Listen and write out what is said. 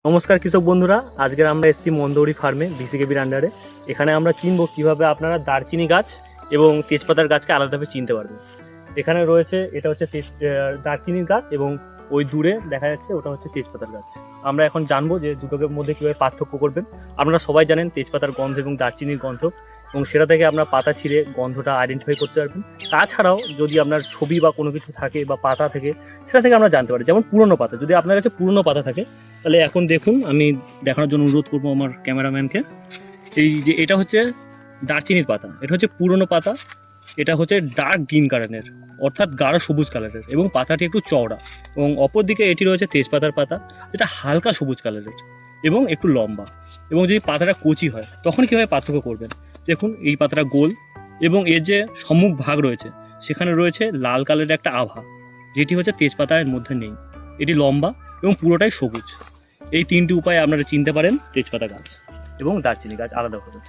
নমস্কার কৃষক বন্ধুরা, আজকের আমরা এসেছি মন্দৌড়ি ফার্মে ভিসিকেবির আন্ডারে। এখানে আমরা চিনবো কিভাবে আপনারা দারচিনি গাছ এবং তেজপাতার গাছকে আলাদাভাবে চিনতে পারবেন। এখানে রয়েছে, এটা হচ্ছে দারচিনির গাছ এবং ওই দূরে দেখা যাচ্ছে ওটা হচ্ছে তেজপাতার গাছ। আমরা এখন জানবো যে দুটোর মধ্যে কীভাবে পার্থক্য করবেন। আপনারা সবাই জানেন তেজপাতার গন্ধ এবং দারচিনির গন্ধ, এবং সেটা থেকে আপনার পাতা ছিঁড়ে গন্ধটা আইডেন্টিফাই করতে পারবেন। তাছাড়াও যদি আপনার ছবি বা কোনো কিছু থাকে বা পাতা থেকে, সেটা থেকে আমরা জানতে পারি। যেমন পুরনো পাতা, যদি আপনার কাছে পুরনো পাতা থাকে তাহলে এখন দেখুন, আমি দেখানোর জন্য অনুরোধ করবো আমার ক্যামেরাম্যানকে। এই যে এটা হচ্ছে দারচিনির পাতা, এটা হচ্ছে পুরনো পাতা, এটা হচ্ছে ডার্ক গ্রিন কালারের অর্থাৎ গাঢ় সবুজ কালারের, এবং পাতাটি একটু চওড়া। এবং অপরদিকে এটি রয়েছে তেজপাতার পাতা, যেটা হালকা সবুজ কালারের এবং একটু লম্বা। এবং যদি পাতাটা কচি হয় তখন কীভাবে পার্থক্য করবেন, দেখুন এই পাতাটা গোল এবং এর যে সম্মুখ ভাগ রয়েছে সেখানে রয়েছে লাল কালারের একটা আভা, যেটি হচ্ছে তেজপাতার মধ্যে নেই। এটি লম্বা এবং পুরোটাই সবুজ। এই তিনটি উপায়ে আপনারা চিনতে পারেন তেজপাতা গাছ এবং দারচিনি গাছ আলাদা করে।